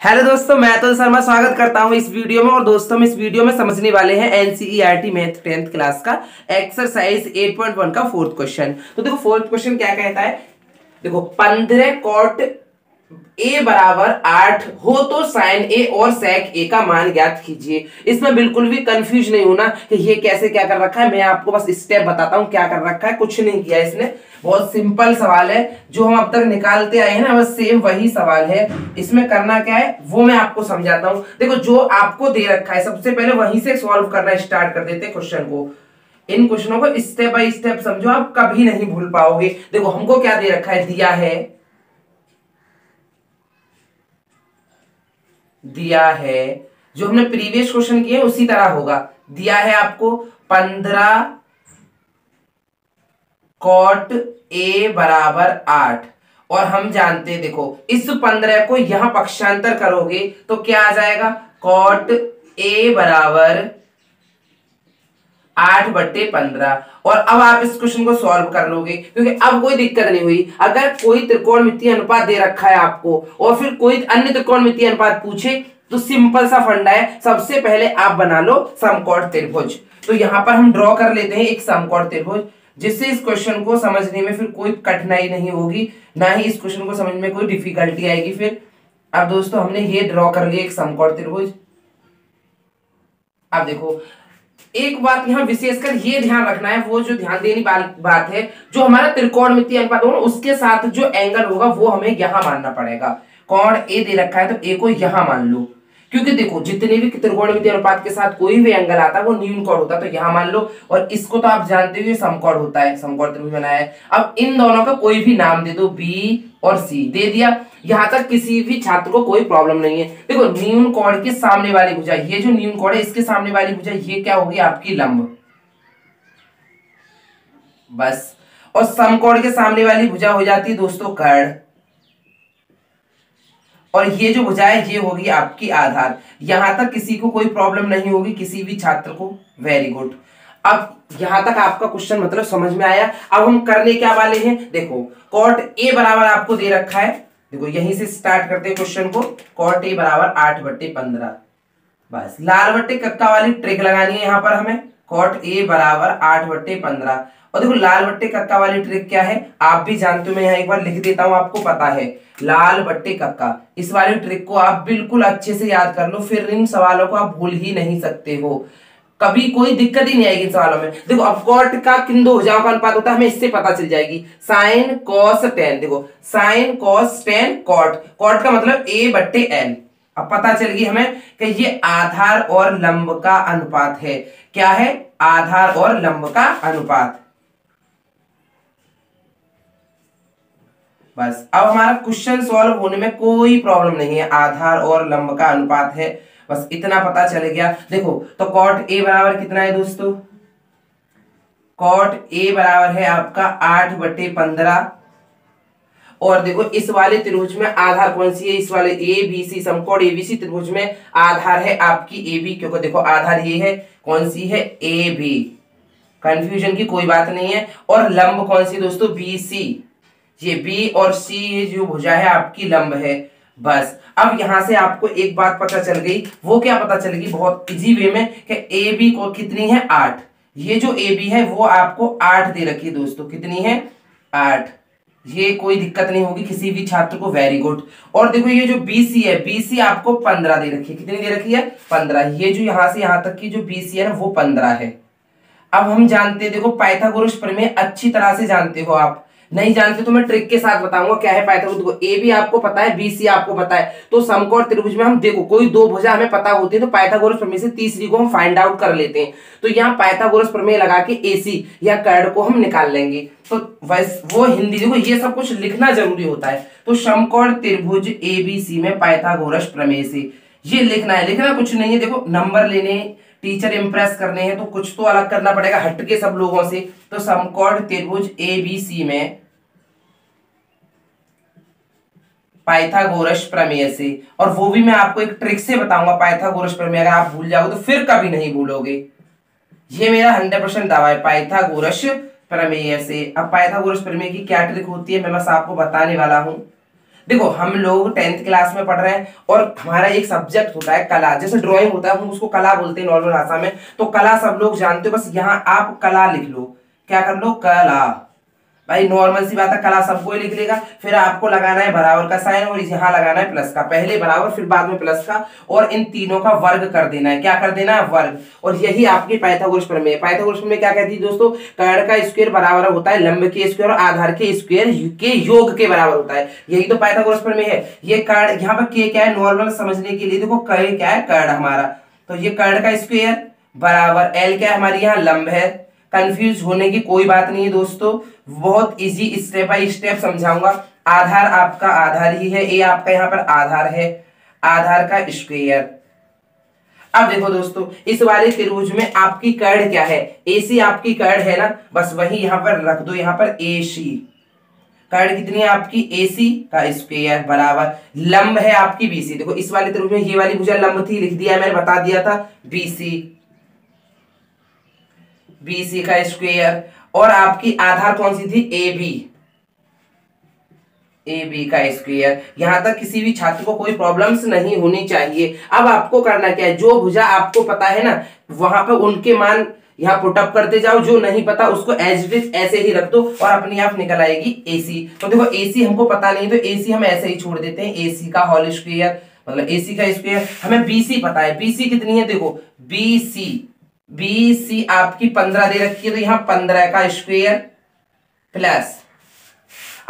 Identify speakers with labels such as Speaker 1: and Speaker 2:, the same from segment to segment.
Speaker 1: Hello दोस्तों, मैं अतुल शर्मा स्वागत करता हूं इस वीडियो में। और दोस्तों हम इस वीडियो में समझने वाले हैं एनसीईआरटी मैथ 10th क्लास का एक्सरसाइज 8.1 का फोर्थ क्वेश्चन। तो देखो फोर्थ क्वेश्चन क्या कहता है। देखो 15 कॉट ए बराबर 8 हो तो साइन ए और सेक ए का मान ज्ञात कीजिए। इसमें बिल्कुल भी कंफ्यूज नहीं होना कि ये कैसे क्या कर रखा है। मैं आपको बस स्टेप बताता हूं क्या कर रखा है। कुछ नहीं किया इसने, बहुत सिंपल सवाल है जो हम अब तक निकालते आए हैं ना, बस सेम वही सवाल है। इसमें करना क्या है वो मैं आपको समझाता हूं। देखो जो आपको दे रखा है सबसे पहले वहीं से सॉल्व करना स्टार्ट कर देते क्वेश्चन को। इन क्वेश्चनों को स्टेप बाय स्टेप समझो, आप कभी नहीं भूल पाओगे। देखो हमको क्या दे रखा है, दिया है जो हमने प्रीवियस क्वेश्चन किए उसी तरह होगा। दिया है आपको 15 कॉट ए बराबर 8 और हम जानते हैं, देखो इस 15 को यहां पक्षांतर करोगे तो क्या आ जाएगा, कॉट ए बराबर 8/15। और अब आप इस क्वेश्चन को सॉल्व कर लोगे क्योंकि अब कोई दिक्कत नहीं हुई। अगर कोई त्रिकोणमितीय अनुपात दे रखा है आपको और फिर कोई अन्य त्रिकोणमितीय अनुपात पूछे तो सिंपल सा फंडा है, सबसे पहले आप बना लो समकोण त्रिभुज। तो यहां पर हम ड्रॉ कर लेते हैं एक समकोण त्रिभुज, जिससे इस क्वेश्चन को समझने में फिर कोई कठिनाई नहीं होगी, ना ही इस क्वेश्चन को समझने में कोई डिफिकल्टी आएगी। फिर अब दोस्तों हमने ये ड्रॉ कर लिया एक समकोण त्रिभुज। अब देखो एक बात यहां विशेषकर ये ध्यान रखना है, वो जो ध्यान देने वाली बात है, जो हमारा त्रिकोणमितीय अनुपात होगा उसके साथ जो एंगल होगा वो हमें यहां मानना पड़ेगा। कोण ए दे रखा है तो ए को यहां मान लो, क्योंकि देखो जितने भी त्रिकोणमितीय अनुपात के साथ कोई भी एंगल आता है वो न्यून कोण होता है, तो यहां मान लो। और इसको तो आप जानते हो ये समकोण होता है, समकोण त्रिभुज बनाया है। अब इन दोनों का कोई भी नाम दे दो, बी और सी दे दिया। यहां तक किसी भी छात्र को कोई प्रॉब्लम नहीं है। देखो न्यून कोण के सामने वाली भुजा, ये जो न्यून कोण है इसके सामने वाली भुजा ये क्या होगी, आपकी लंब। बस, और समकोण के सामने वाली भुजा हो जाती है दोस्तों कर्ण, और ये जो भुजा है ये होगी आपकी आधार। यहां तक किसी को कोई प्रॉब्लम नहीं होगी, किसी भी छात्र को। Very good. अब यहां तक आपका क्वेश्चन मतलब समझ में आया। अब हम करने क्या वाले हैं, देखो कॉट ए बराबर आपको दे रखा है। देखो यहीं से स्टार्ट करते हैं क्वेश्चन को। कॉट ए बराबर 8/15। बस लाल बट्टे कक्का वाली ट्रिक लगानी है यहां पर हमें। कॉट ए बराबर 8/15। और देखो लाल बट्टे कक्का वाली ट्रिक क्या है आप भी जानते हो, मैं यहाँ एक बार लिख देता हूं, आपको पता है। लाल बट्टे कक्का, इस वाली ट्रिक को आप बिल्कुल अच्छे से याद कर लो, फिर इन सवालों को आप भूल ही नहीं सकते हो। कभी कोई दिक्कत ही नहीं आएगी इन सवालों में। देखो अब कॉट का किन दो भुजाओं का अनुपात होता है हमें इससे पता चल जाएगी, साइन कॉस टेन। देखो sine cos tan cot, cot का मतलब A/N। अब पता चल गई हमें कि ये आधार और लंब का अनुपात है। क्या है, आधार और लंब का अनुपात। बस अब हमारा क्वेश्चन सॉल्व होने में कोई प्रॉब्लम नहीं है, आधार और लंब का अनुपात है, बस इतना पता चल गया। देखो तो कॉट ए बराबर कितना है दोस्तों, कॉट ए बराबर है आपका 8/15। और देखो इस वाले त्रिभुज में आधार कौन सी है, इस वाले ए बी सी समकोण एबीसी त्रिभुज में आधार है आपकी ए बी, क्योंकि देखो आधार ये है, कौन सी है, ए बी। कंफ्यूजन की कोई बात नहीं है। और लंब कौन सी दोस्तों, बी सी। ये बी और सी ये जो भुजा है आपकी लंब है। बस अब यहां से आपको एक बात पता चल गई, वो क्या पता चल गई बहुत इजी वे में, कि ए बी को कितनी है, 8। ये जो ए बी है वो आपको 8 दे रखी है दोस्तों, कितनी है, 8। ये कोई दिक्कत नहीं होगी किसी भी छात्र को। Very good. और देखो ये जो बीसी है, बीसी आपको 15 दे रखी है, कितनी दे रखी है, 15। ये जो यहां से यहां तक की जो बीसी है ना वो 15 है। अब हम जानते हैं, देखो पाइथागोरस प्रमेय अच्छी तरह से जानते हो आप, नहीं जानते तो मैं ट्रिक के साथ बताऊंगा क्या है पाइथागोरस। देखो ए बी आपको पता है, बी सी आपको पता है, तो समकोण त्रिभुज में हम देखो कोई दो भुजा हमें पता होती है तो पाइथागोरस प्रमेय से तीसरी को हम फाइंड आउट कर लेते हैं। तो यहाँ पाइथागोरस प्रमेय लगा के एसी या कर्ण को हम निकाल लेंगे। तो वैसे वो हिंदी, देखो ये सब कुछ लिखना जरूरी होता है। तो समकोण त्रिभुज एबीसी में पाइथागोरस प्रमेय से ये लिखना है, लिखना कुछ नहीं है। देखो नंबर लेने, टीचर इंप्रेस करने हैं तो कुछ तो अलग करना पड़ेगा हटके सब लोगों से। तो समकोण त्रिभुज एबीसी में पाइथागोरस प्रमेय से, और वो भी मैं आपको एक ट्रिक से बताऊंगा पाइथागोरस प्रमेय, अगर आप भूल जाओगे तो फिर कभी नहीं भूलोगे। ये मेरा 100% दावा है पाइथागोरस प्रमेय से। अब पाइथागोरस प्रमेय की क्या ट्रिक होती है मैं बस आपको बताने वाला हूं। देखो हम लोग 10th क्लास में पढ़ रहे हैं और हमारा एक सब्जेक्ट होता है कला, जैसे ड्राइंग होता है हम उसको कला बोलते हैं नॉर्मल भाषा में, तो कला सब लोग जानते हो, बस यहाँ आप कला लिख लो, क्या कर लो, कला। भाई नॉर्मल सी बात है, कला सबको ही लिख लेगा। फिर आपको लगाना है बराबर का साइन और यहाँ लगाना है प्लस का, पहले बराबर फिर बाद में प्लस का, और इन तीनों का वर्ग कर देना है। क्या कर देना है, वर्ग। और यही आपकी पाइथागोरस प्रमेय। पाइथागोरस प्रमेय क्या कहती है दोस्तों, कर्ण का स्क्वायर बराबर होता है लंब के स्क्वायर और आधार के स्क्वायर के योग के बराबर होता है। यही तो पाइथागोरस प्रमेय है। ये कर्ण यहाँ पर के क्या है, नॉर्मल समझने के लिए देखो कर्ण क्या है, कर्ण हमारा, तो ये कर्ण का स्क्वायर बराबर एल क्या है हमारी यहाँ लंब है। कंफ्यूज होने की कोई बात नहीं है दोस्तों, बहुत इजी स्टेप बाय स्टेप समझाऊंगा। आधार आपका आधार ही है, ए आपका यहाँ पर आधार है, आधार का स्क्वायर। अब देखो दोस्तों इस वाले त्रिभुज में आपकी कर्ण क्या है, एसी आपकी कर्ण है ना, बस वही यहाँ पर रख दो, यहाँ पर एसी। कर्ण कितनी है आपकी, एसी का स्क्वायर बराबर लंब है आपकी बीसी। देखो इस वाले त्रिभुज में ये वाली भुजा लंब थी, लिख दिया मैंने, बता दिया था बीसी, बीसी का स्क्वायर। और आपकी आधार कौन सी थी, ए बी, ए बी का स्क्वायर। यहां तक किसी भी छात्र को कोई प्रॉब्लम्स नहीं होनी चाहिए। अब आपको करना क्या है, जो भुजा आपको पता है ना वहां पे उनके मान यहाँ पुटअप करते जाओ, जो नहीं पता उसको एज इट इज ऐसे ही रख दो और अपने आप निकल आएगी एसी। तो देखो एसी हमको पता नहीं तो एसी हम ऐसे ही छोड़ देते हैं, एसी का होल स्क्वायर मतलब एसी का स्क्वायर। हमें बीसी पता है, बीसी कितनी है, देखो बीसी, बीसी आपकी 15 दे रखी है, तो यहां 15 का स्क्वायर प्लस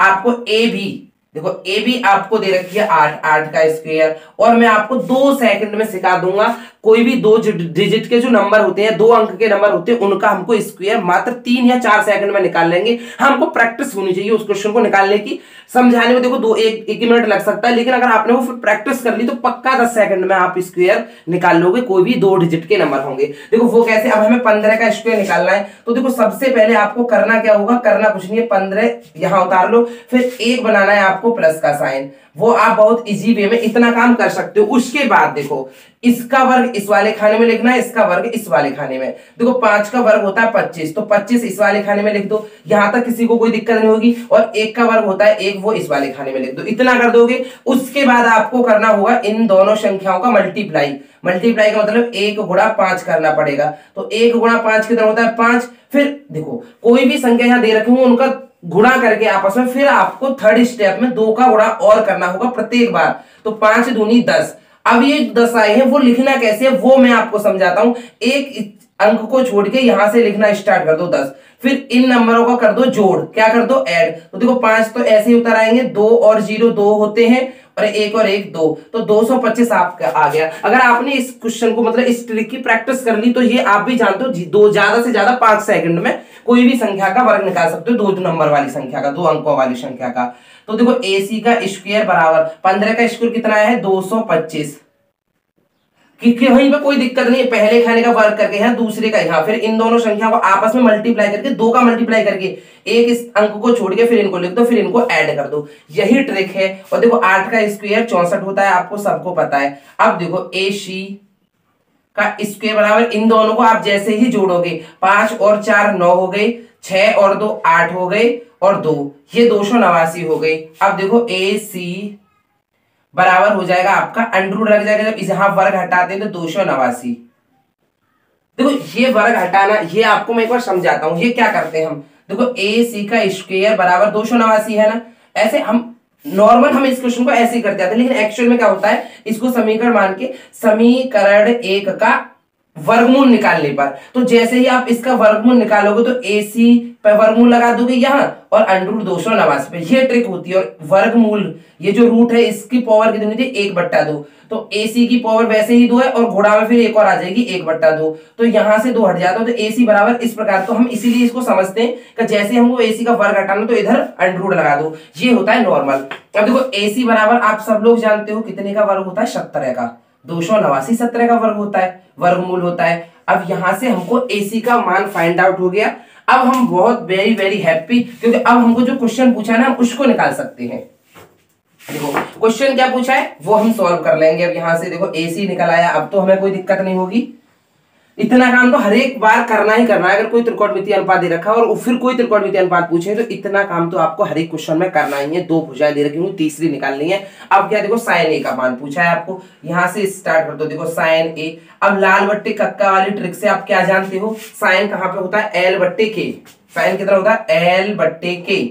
Speaker 1: आपको ए बी, देखो ए बी आपको दे रखी है 8, 8 का स्क्वायर। और मैं आपको 2 सेकंड में सिखा दूंगा, कोई भी 2 डिजिट के जो नंबर होते हैं, 2 अंक के नंबर होते हैं, उनका हमको स्क्वायर मात्र 3 या 4 सेकंड में निकाल लेंगे। हमको प्रैक्टिस होनी चाहिए उस क्वेश्चन को निकालने की। समझाने में देखो एक मिनट लग सकता है, लेकिन अगर आपने वो फिर प्रैक्टिस कर ली तो पक्का 10 सेकंड में आप स्क्वायर निकाल लोगे, कोई भी 2 डिजिट के नंबर होंगे। देखो वो कैसे, अब हमें 15 का स्क्वायर निकालना है, तो देखो सबसे पहले आपको करना क्या होगा, करना कुछ नहीं है, 15 यहां उतार लो, फिर 1 बनाना है आपको प्लस का साइन, वो आप बहुत इजी वे में इतना काम कर सकते हो। उसके बाद देखो इसका वर्ग इस वाले खाने में लिखना है, इसका वर्ग इस वाले खाने में। देखो 5 का वर्ग होता है 25, तो 25 इस वाले खाने में लिख दो, यहां तक किसी को कोई दिक्कत नहीं होगी। और 1 का वर्ग होता है 1, वो इस वाले खाने में लिख दो, इतना कर दोगे। उसके बाद आपको करना होगा इन दोनों संख्याओं का मल्टीप्लाई। मल्टीप्लाई का मतलब 1 गुणा 5 करना पड़ेगा, तो 1 गुणा 5 कितना होता है 5। फिर देखो कोई भी संख्या यहां दे रखी हूं उनका गुणा करके आपस में, फिर आपको थर्ड स्टेप में 2 का गुणा और करना होगा प्रत्येक बार, तो 5 दूनी 10। अब ये 10 आए हैं, वो लिखना कैसे है वो मैं आपको समझाता हूं। एक अंक को छोड़ के यहां से लिखना स्टार्ट कर दो 10, फिर इन नंबरों का कर दो जोड़, क्या कर दो ऐड। तो देखो 5 तो ऐसे ही उतर आएंगे, 2 और 0 2 होते हैं, और 1 और 1 2, तो 225 आपका आ गया। अगर आपने इस क्वेश्चन को मतलब इस ट्रिक की प्रैक्टिस कर ली तो ये आप भी जानते हो, दो ज्यादा से ज्यादा 5 सेकंड में कोई भी संख्या का वर्ग निकाल सकते हो, 2 नंबर वाली संख्या का, 2 अंकों वाली संख्या का। तो देखो AC का स्क्वायर बराबर 15 का स्क्वायर कितना है 225, क्योंकि वहीं पे कोई दिक्कत नहीं है, पहले खाने का वर्ग करके यहाँ दूसरे का यहाँ, फिर इन दोनों संख्याओं को आपस में मल्टीप्लाई करके 2 का मल्टीप्लाई करके एक इस अंक को छोड़ के फिर इनको लिख दो, फिर इनको ऐड कर दो, यही ट्रिक है। और देखो 8 का स्क्वायर 64 होता है, आपको सबको पता है। अब देखो AC का स्क्वायर बराबर इन दोनों को आप जैसे ही जोड़ोगे, 5 और 4 9 हो गई, 6 और 2 8 हो गई, और 2 ये 289 हो गई। अब देखो AC बराबर हो जाएगा आपका अंडर लग जाएगा, जब यहां वर्ग हटाते हैं तो 289। देखो ये वर्ग हटाना, ये आपको मैं एक बार समझाता हूं, ये क्या करते हैं हम। देखो AC का स्क्वायर बराबर 289 है ना, ऐसे हम नॉर्मल हम इस क्वेश्चन को ऐसे ही करते हैं, लेकिन एक्चुअल में क्या होता है, इसको समीकरण मान के समीकरण 1 का वर्गमूल निकालने पर, तो जैसे ही आप इसका वर्गमूल निकालोगे तो AC पे वर्गमूल लगा दोगे यहां और अंडर 289 पे, ये ट्रिक होती है। और वर्गमूल ये जो रूट है इसकी पावर कितनी थी 1/2, तो AC की पावर वैसे ही 2 है और गुणा में फिर एक और आ जाएगी 1/2, तो यहां से 2 हट जाता है, तो AC बराबर इस प्रकार। तो हम इसीलिए इसको समझते हैं कि जैसे हमको AC का वर्ग हटाना तो इधर अंडर लगा दो, ये होता है नॉर्मल। अब देखो AC बराबर आप सब लोग जानते हो कितने का वर्ग होता है 17 का, 289 17 का वर्ग होता है, वर्गमूल होता है। अब यहां से हमको AC का मान फाइंड आउट हो गया। अब हम बहुत वेरी वेरी हैप्पी, क्योंकि अब हमको जो क्वेश्चन पूछा है ना हम उसको निकाल सकते हैं। देखो क्वेश्चन क्या पूछा है वो हम सॉल्व कर लेंगे। अब यहां से देखो AC निकल आया, अब तो हमें कोई दिक्कत नहीं होगी। इतना काम तो हर एक बार करना ही करना है। अगर कोई त्रिकोणमितीय अनुपात दे रखा है और फिर कोई त्रिकोणमितीय अनुपात पूछे तो इतना काम तो आपको हर एक क्वेश्चन में करना ही है। दो भुजाएं दे रखी होंगी, तीसरी निकालनी है। अब क्या देखो साइन ए का मान पूछा है आपको, यहां से स्टार्ट कर दो। देखो साइन ए, अब लाल बट्टे कक्का वाली ट्रिक से आप क्या जानते हो, साइन कहां पे होता है, एल बट्टे के। साइन कितना होता है, एल बट्टे के।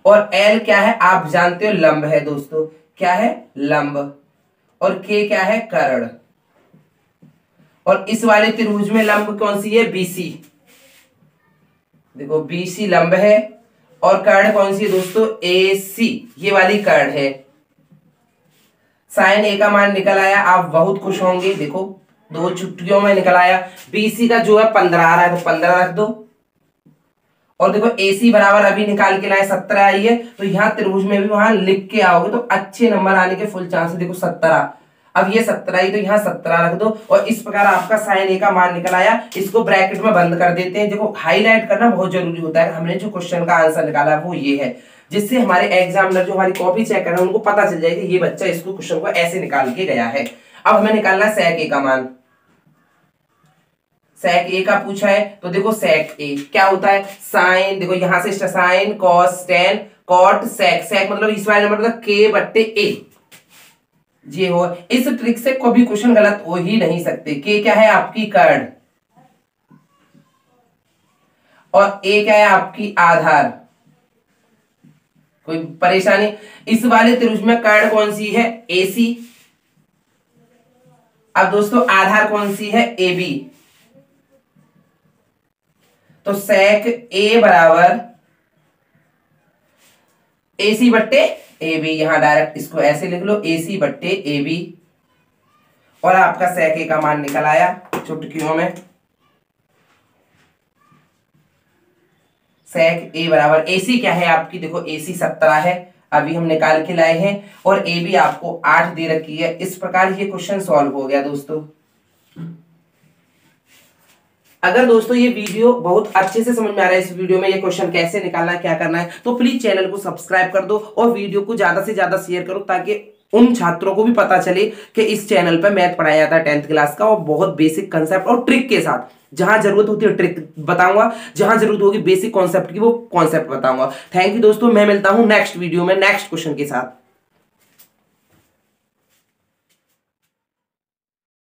Speaker 1: और एल क्या है आप जानते हो, लंब है दोस्तों। क्या है, लंब। और के क्या है, कर्ण। और इस वाले त्रिभुज में लंब कौन सी है, बीसी। देखो बीसी लंब है। और कर्ण कौन सी है दोस्तों, एसी, ये वाली कर्ण है। साइन ए का मान निकल आया, आप बहुत खुश होंगे। देखो 2 चुटकियों में निकल आया। बीसी का जो है 15 आ रहा है तो 15 रख दो। और देखो एसी बराबर अभी निकाल के लाए 17 आई है, तो यहां त्रिभुज में भी वहां लिख के आओगे तो अच्छे नंबर आने के फुल चांस है। देखो 17, अब ये 17 ही तो यहाँ 17 रख दो। और इस प्रकार आपका साइन ए का मान निकल आया। इसको ब्रैकेट में बंद कर देते हैं। देखो हाईलाइट करना बहुत जरूरी होता है। हमने जो क्वेश्चन का आंसर निकाला वो ये है, जिससे हमारे एग्जामिनर जो हमारी कॉपी चेक कर रहे हैं उनको पता चल जाएगा ये बच्चा इसको क्वेश्चन को ऐसे निकाल के गया है। अब हमें निकालना है सेक ए का मान। सेक ए का पूछा है तो देखो सेक ए क्या होता है, साइन, देखो यहां से sine cos tan cot sec. Sec मतलब इस वाले नंबर मतलब के बट्टे ए, ये हो। इस ट्रिक से कभी क्वेश्चन गलत हो ही नहीं सकते। के क्या है आपकी कर्ण, और ए क्या है आपकी आधार। कोई परेशानी, इस वाले त्रिभुज में कर्ण कौन सी है, एसी। अब दोस्तों आधार कौन सी है, एबी। तो सेक ए बराबर एसी बट्टे ए बी, यहां डायरेक्ट इसको ऐसे लिख लो, एसी बट्टे ए बी। और आपका सेक ए का मान निकल आया चुटकियों में। सेक ए बराबर एसी क्या है आपकी, देखो एसी 17 है, अभी हम निकाल के लाए हैं। और ए बी आपको 8 दे रखी है। इस प्रकार ये क्वेश्चन सॉल्व हो गया दोस्तों। अगर दोस्तों ये वीडियो बहुत अच्छे से समझ में आ रहा है, इस वीडियो में ये क्वेश्चन कैसे निकालना है, क्या करना है, तो प्लीज चैनल को सब्सक्राइब कर दो और वीडियो को ज्यादा से ज्यादा शेयर करो, ताकि उन छात्रों को भी पता चले कि इस चैनल पर मैथ पढ़ाया जाता है 10th क्लास का, और बहुत बेसिक कंसेप्ट और ट्रिक के साथ। जहां जरूरत होती है ट्रिक बताऊंगा, जहां जरूरत होगी बेसिक कॉन्सेप्ट की वो कॉन्सेप्ट बताऊंगा। थैंक यू दोस्तों, मैं मिलता हूं नेक्स्ट वीडियो में नेक्स्ट क्वेश्चन के साथ।